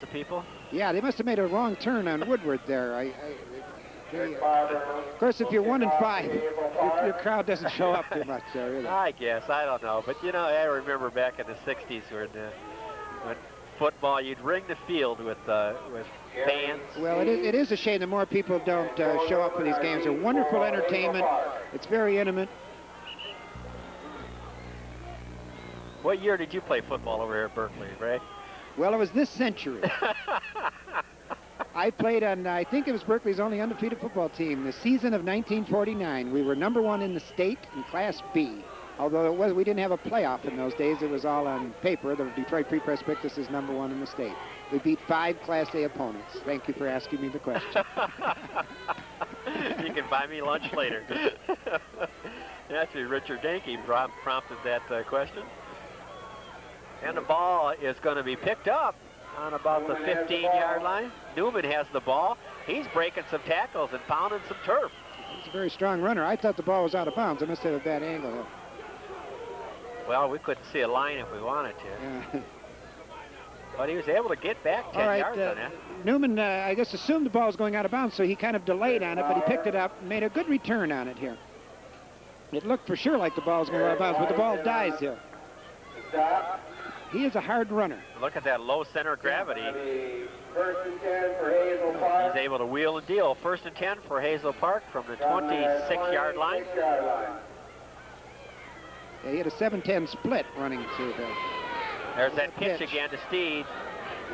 The people? Yeah, they must have made a wrong turn on Woodward there. Of course, if you're 1 and 5, your crowd doesn't show up too much there either. I guess. I don't know. But, you know, I remember back in the 60s when football, you'd ring the field with fans. Well, it is a shame that more people don't show up for these games. They're wonderful entertainment. It's very intimate. What year did you play football over here at Berkley, Ray? Well, it was this century. I played on, I think it was Berkeley's only undefeated football team. The season of 1949, we were #1 in the state in Class B. Although we didn't have a playoff in those days. It was all on paper. The Detroit Free Press picked us as #1 in the state. We beat 5 Class A opponents. Thank you for asking me the question. You can buy me lunch later. Actually, Richard Danke prompted that question. And the ball is going to be picked up on about the 15-yard line. Newman has the ball. He's breaking some tackles and pounding some turf. He's a very strong runner. I thought the ball was out of bounds. I must have a bad angle there. Well, we couldn't see a line if we wanted to. Yeah. But he was able to get back 10 yards on that. Newman, I guess, assumed the ball was going out of bounds, so he kind of delayed on it, but he picked it up and made a good return on it here. It looked for sure like the ball was going out of bounds, but the ball dies here. He is a hard runner. Look at that low center of gravity. He's able to wheel and deal. 1st and 10 for Hazel Park from the 26-yard line. Yeah, he had a 7-10 split running through there. There's that pitch again to Steed.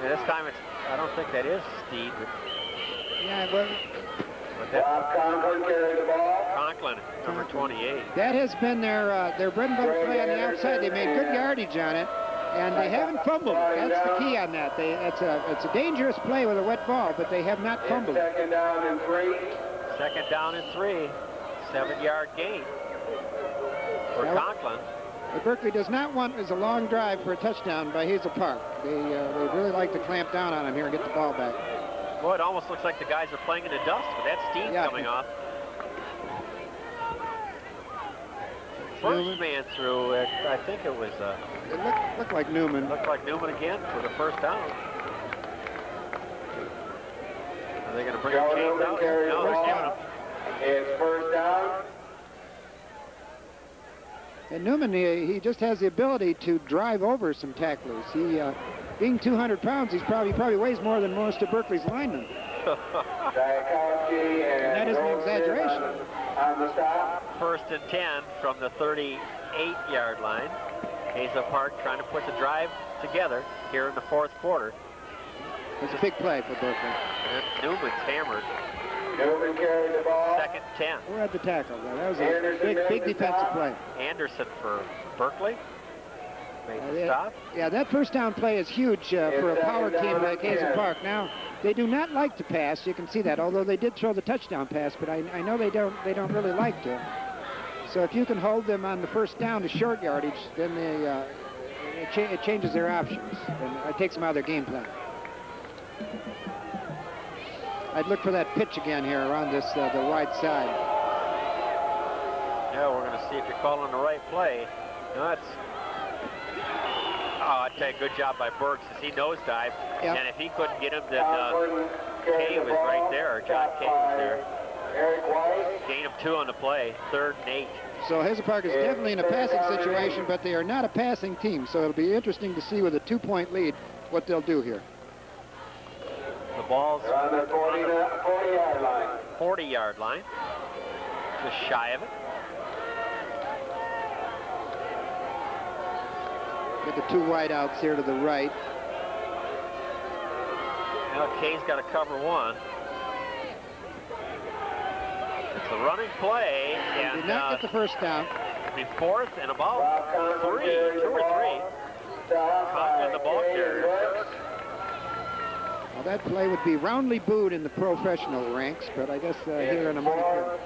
And this time I don't think that is Steed. Yeah, well, Conklin carried the ball. Conklin, number 28. That has been their bread and butter play on the outside. They made good yardage on it, and they haven't fumbled. That's the key on that. It's a dangerous play with a wet ball, but they have not fumbled. Second down and 3. 7-yard gain for Conklin. What Berkley does not want is a long drive for a touchdown by Hazel Park. They really like to clamp down on him here and get the ball back. Boy, it almost looks like the guys are playing in the dust with that steam coming off. First man through, I think it was... it looked like Newman. Looked like Newman again for the first down. Are they going to bring the chains out? No, they're giving them. It's 1st down. And Newman, he just has the ability to drive over some tacklers. He, being 200 pounds, he probably weighs more than most of Berkeley's linemen. And that isn't an exaggeration. 1st and 10 from the 38-yard line. Hazel Park trying to put the drive together here in the 4th quarter. It's a big play for Berkeley. And Newman's hammered. Newman carried the ball. 2nd 10. We're at the tackle. That was a big defensive play. Anderson for Berkeley. Made the stop. Yeah, that 1st down play is huge for a power team like Hazel Park. Now, they do not like to pass. You can see that, although they did throw the touchdown pass, but I know they don't really like to. So if you can hold them on the 1st down to short yardage, then it changes their options, and it takes them out of their game plan. I'd look for that pitch again here around this the wide side. Yeah, we're going to see if you're calling the right play. No, that's... Oh, I tell you, good job by Burks as he nosedived. Yep. And if he couldn't get him, then Kay was right there. John Kay was there. Gain of 2 on the play. 3rd and 8. So Hazel Park is definitely in a passing situation, but they are not a passing team. So it'll be interesting to see with a 2-point lead what they'll do here. The ball's on the 40-yard line. 40-yard line. Just shy of it. Get the 2 wideouts here to the right. Now Kay's got to cover 1. It's a running play. And did not get the 1st down. In 4th and about 2 or 3. Conklin the ball carrier. Well, that play would be roundly booed in the professional ranks, but I guess here in America.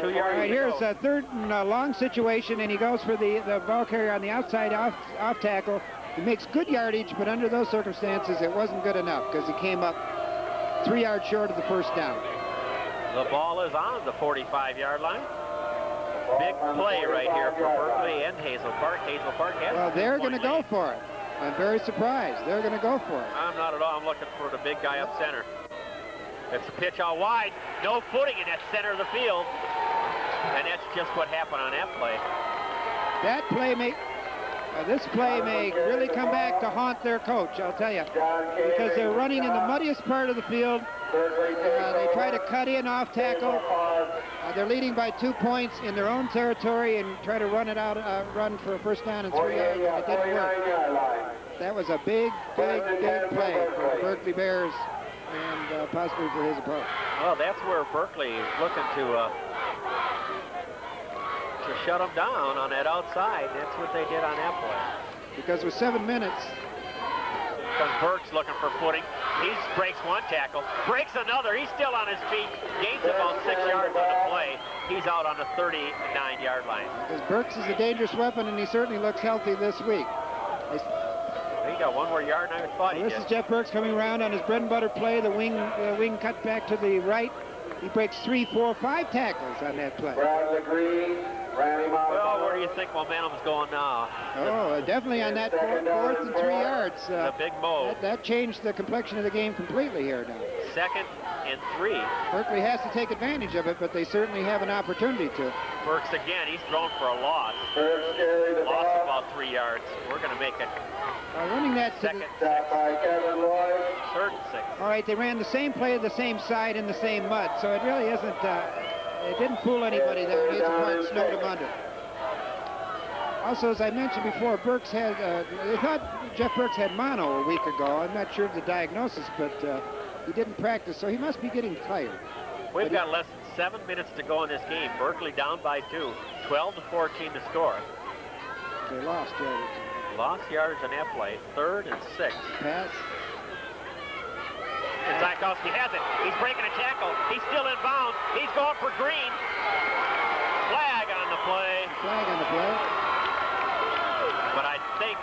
2 yards. Right, here's a 3rd and long situation, and he goes for the ball carrier on the outside off tackle. He makes good yardage, but under those circumstances, it wasn't good enough because he came up 3 yards short of the 1st down. The ball is on the 45-yard line. Big play right here for Berkley and Hazel Park. Hazel Park has. Well, they're going to go for it. I'm very surprised. They're going to go for it. I'm not at all. I'm looking for the big guy up center. It's a pitch out wide. No footing in that center of the field. And that's just what happened on that play. That play this play may really come back to haunt their coach, I'll tell you. Because they're running in the muddiest part of the field. They try to cut in off tackle. They're leading by 2 points in their own territory and try to run it out, run for a first down and 3 yards. It didn't work. That was a big play for the Berkley Bears and possibly for Hazel Park. Well, that's where Berkley is looking to shut them down on that outside. That's what they did on that play. Because with 7 minutes. Because Burke's looking for footing. He breaks one tackle, breaks another. He's still on his feet. Gains about 6 yards on the play. He's out on the 39-yard line. Because Burks is a dangerous weapon, and he certainly looks healthy this week. He got one more yard than I thought he did. This is Jeff Burks coming around on his bread and butter play. The wing cut back to the right. He breaks 3, 4, 5 tackles on that play. Well, where do you think momentum's going now? Oh, definitely on that 4th and 3 yards. The big move. That changed the complexion of the game completely here now. 2nd and 3. Berkley has to take advantage of it, but they certainly have an opportunity to. Burks again, he's thrown for a loss. Lost about 3 yards. We're going to make it. Running that 2nd, 6. 3rd and 6. All right, they ran the same play to the same side in the same mud, so it really isn't. It didn't fool anybody there. Hazel Park snowed him under. Also, as I mentioned before, Burks had. They thought Jeff Burks had mono a week ago. I'm not sure of the diagnosis, but he didn't practice, so he must be getting tired. We've got less than 7 minutes to go in this game. Berkley down by 2, 12-14 to score. They lost yardage. Lost yardage on that play. 3rd and 6. Pass. And Zykowski has it. He's breaking a tackle. He's still in bounds. He's going for Green. Flag on the play. Flag on the play. But I think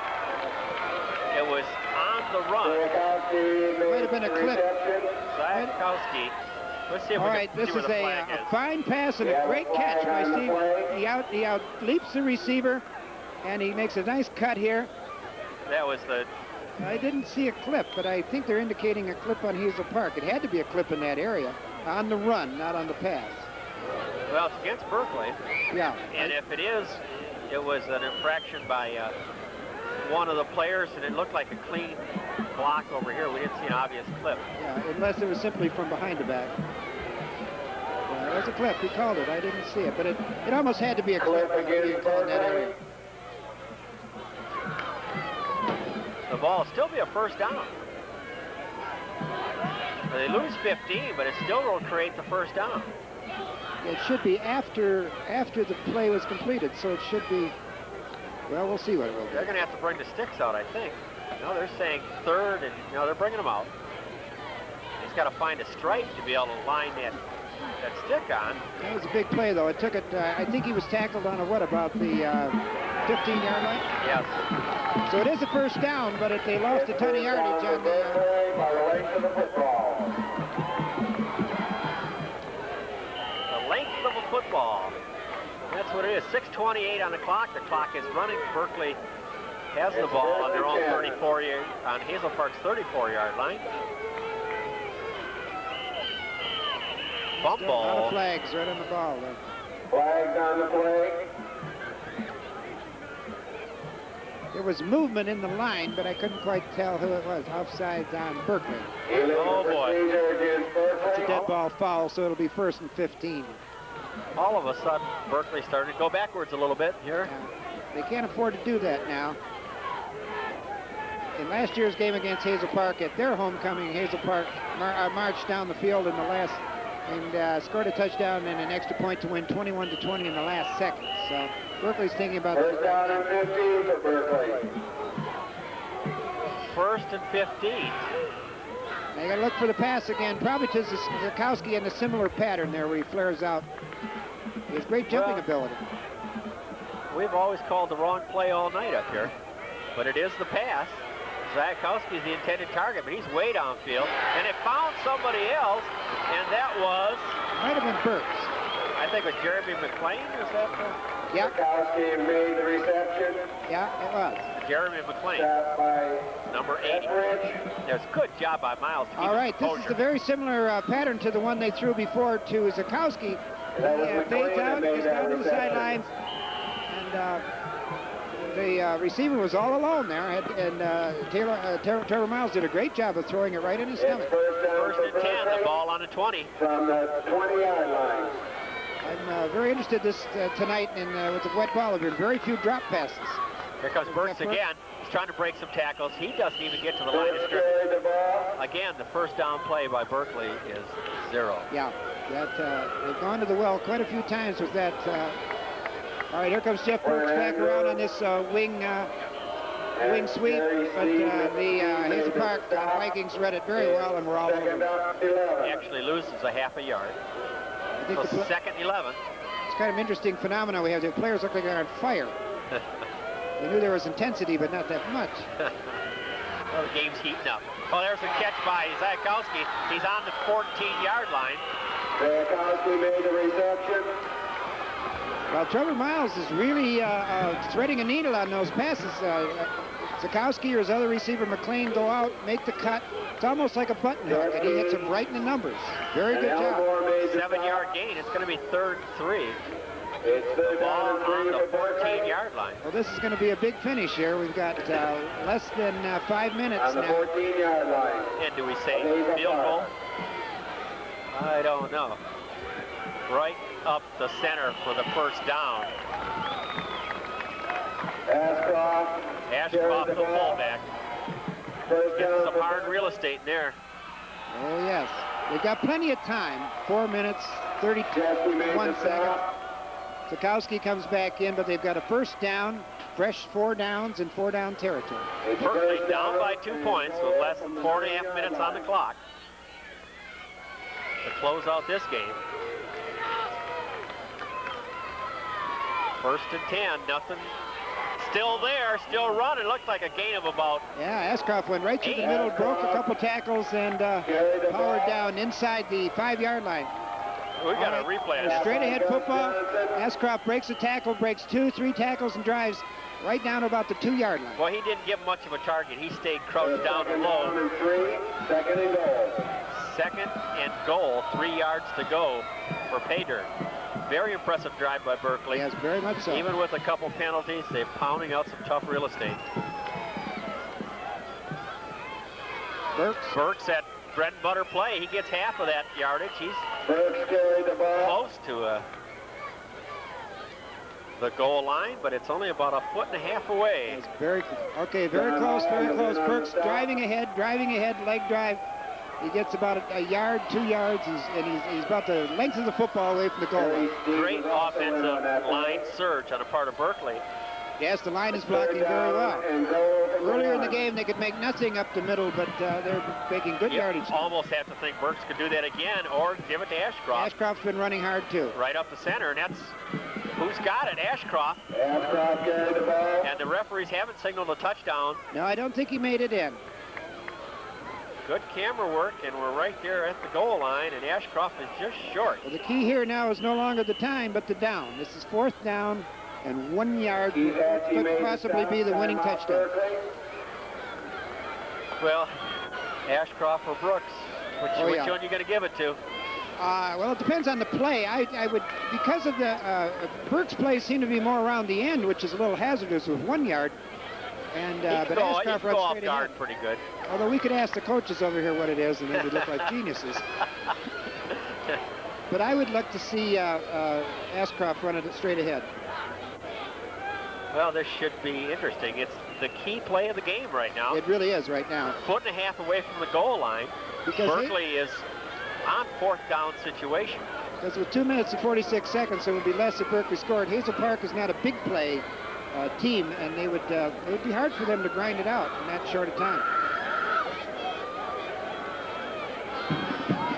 it was on the run. It might have been a clip. Zykowski. Let's see if All we right, can this see where is the flag a is. fine pass and a great catch by Steve. He out leaps the receiver, and he makes a nice cut here. That was the... I didn't see a clip, but I think they're indicating a clip on Hazel Park. It had to be a clip in that area, on the run, not on the pass. Well, it's against Berkley. Yeah. And if it is, it was an infraction by one of the players, and it looked like a clean block over here. We didn't see an obvious clip. Yeah, unless it was simply from behind the back. It was a clip. He called it. I didn't see it, but it almost had to be a clip being called in that area. The ball will still be a first down. They lose 15, but it still will create the first down. It should be after the play was completed, so it should be, well, we'll see what it will be. They're going to have to bring the sticks out, I think. No, they're saying 3rd, and they're bringing them out. He's got to find a stripe to be able to line that stick on. That was a big play, though. It took it, I think he was tackled on about the 15-yard line? Yes. So it is a first down, but they lost a ton of yardage on the... The length of a football. That's what it is. 6:28 on the clock. The clock is running. Berkley has the ball on their own 34-yard, on Hazel Park's 34-yard line. Bump A lot ball. of flags right on the ball, though. Flags on the play. There was movement in the line, but I couldn't quite tell who it was. Offsides on Berkley. Oh, boy. It's a dead ball foul, so it'll be 1st and 15. All of a sudden, Berkley started to go backwards a little bit here. They can't afford to do that now. In last year's game against Hazel Park, at their homecoming, Hazel Park marched down the field in the last and scored a touchdown and an extra point to win 21-20 in the last seconds. So Berkley's thinking about First down and 15 for Berkley. 1st and 15. They got to look for the pass again, probably to Zykowski in a similar pattern there where he flares out. He has great jumping ability. We've always called the wrong play all night up here, but it is the pass. Zykowski's the intended target, but he's way downfield, and it found somebody else, and that was... Might have been Burks. I think it was Jeremy McLean, is that the... Yeah. Zykowski made the reception. Yeah, it was. Jeremy McLean, Shot by number 80. There's a good job by Miles to keep All right, this is composure. a very similar pattern to the one they threw before to Zakowski. That was He McLean fades that out, made gets that down to the reception. sidelines, and the receiver was all alone there, and Trevor Miles did a great job of throwing it right in his It's stomach. First and 10, the ball on the 20. from the 20-yard line. I'm very interested tonight in with the wet ball. There have been very few drop passes. Here comes Burks again. He's trying to break some tackles. He doesn't even get to the line of Burks scrimmage. carried the ball. Again, the first down play by Berkley is 0. Yeah, they've gone to the well quite a few times with that. All right, here comes Jeff Burks back around on this wing sweep, but the Hazel Park Vikings read it very well and were all over. Second down, 11. He actually loses a half a yard. I think So second 11. it's kind of interesting phenomenon we have. The players look like they're on fire. They knew there was intensity, but not that much. Well, the game's heating up. Oh, there's a catch by Zakowski. He's on the 14-yard line. Zakowski made the reception. Well, Trevor Miles is really threading a needle on those passes. Zakowski or his other receiver, McLean, go out, make the cut. It's almost like a button hook, and he hits them right in the numbers. Very good job. 7-yard gain. It's going to be 3rd and 3. It's The third ball down and on 3 the for Berkley. 14-yard line. Well, this is going to be a big finish here. We've got less than 5 minutes On the now. 14-yard line. And do we say Hazel field goal? Park. I don't know. Right up the center for the first down. Ashcroft, the fullback. First Gets down some for hard real estate in there. Oh, yes. They've got plenty of time. 4 minutes, Jesse made 31 the seconds. stop. Zakowski comes back in, but they've got a first down, fresh 4 downs in 4-down territory. It's Berkley first down by and 2 3 points with less than 4.5 minutes on the clock to close out this game. First and 10, nothing. Still there, still running. Looked like a gain of about. Yeah, Ashcroft went right through the middle, broke a couple tackles, and powered down inside the 5-yard line. We got a replay of that. Straight ahead football. Ashcroft breaks a tackle, breaks 2, 3 tackles, and drives right down to about the 2-yard line. Well, he didn't give much of a target. He stayed crouched down and low. Second and goal. Second and goal, 3 yards to go for Paydirt. Very impressive drive by Berkley. Yes, very much so. Even with a couple penalties, they're pounding out some tough real estate. Burks at bread and butter play. He gets half of that yardage. He's Burks carried the ball. close to the goal line, but it's only about 1.5 feet away. It's very close, very close. Burks driving ahead, leg drive. He gets about a yard, 2 yards, and he's about the length of the football away from the goal line. Great offensive line surge on the part of Berkley. Yes, the line is blocking very well. Earlier in the game, they could make nothing up the middle, but they're making good You yardage. almost have to think Burks could do that again or give it to Ashcroft. Ashcroft's been running hard, too. Right up the center, and that's who's got it, Ashcroft. Ashcroft carried the ball. And the referees haven't signaled a touchdown. No, I don't think he made it in. Good camera work, and we're right there at the goal line, and Ashcroft is just short. Well, the key here now is no longer the time, but the down. This is 4th down, and 1 yard could possibly be the winning touchdown. Well, Ashcroft or Brooks, which Oh, yeah. one are you going to give it to? Well, it depends on the play. I would, because of the Burke's plays seem to be more around the end, which is a little hazardous with 1 yard. And He but can Ashcroft go runs off straight guard ahead. pretty good. Although we could ask the coaches over here what it is, and they would look like geniuses. But I would like to see Ashcroft run it straight ahead. Well, this should be interesting. It's the key play of the game right now. It really is right now. 1.5 feet away from the goal line. Because Berkley is on 4th down situation. Because with 2 minutes and 46 seconds, it would be less if Berkley scored. Hazel Park is not a big play team, and it would be hard for them to grind it out in that short a time.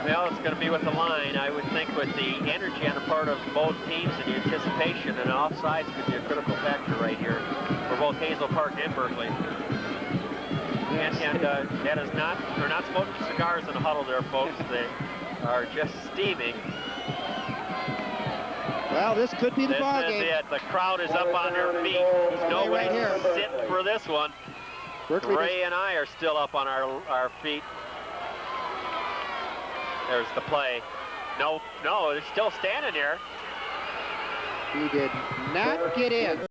Well, it's going to be with the line. I would think with the energy on the part of both teams and the anticipation, and offsides could be a critical factor right here for both Hazel Park and Berkley. And that is not, they're not smoking cigars in the huddle there, folks. They are just steaming. Well, this could be the ball This game. is it. The crowd is up on their feet. Nobody's sitting for this one. Berkley Ray and I are still up on our feet. There's the play. No, they're still standing here. He did not get in.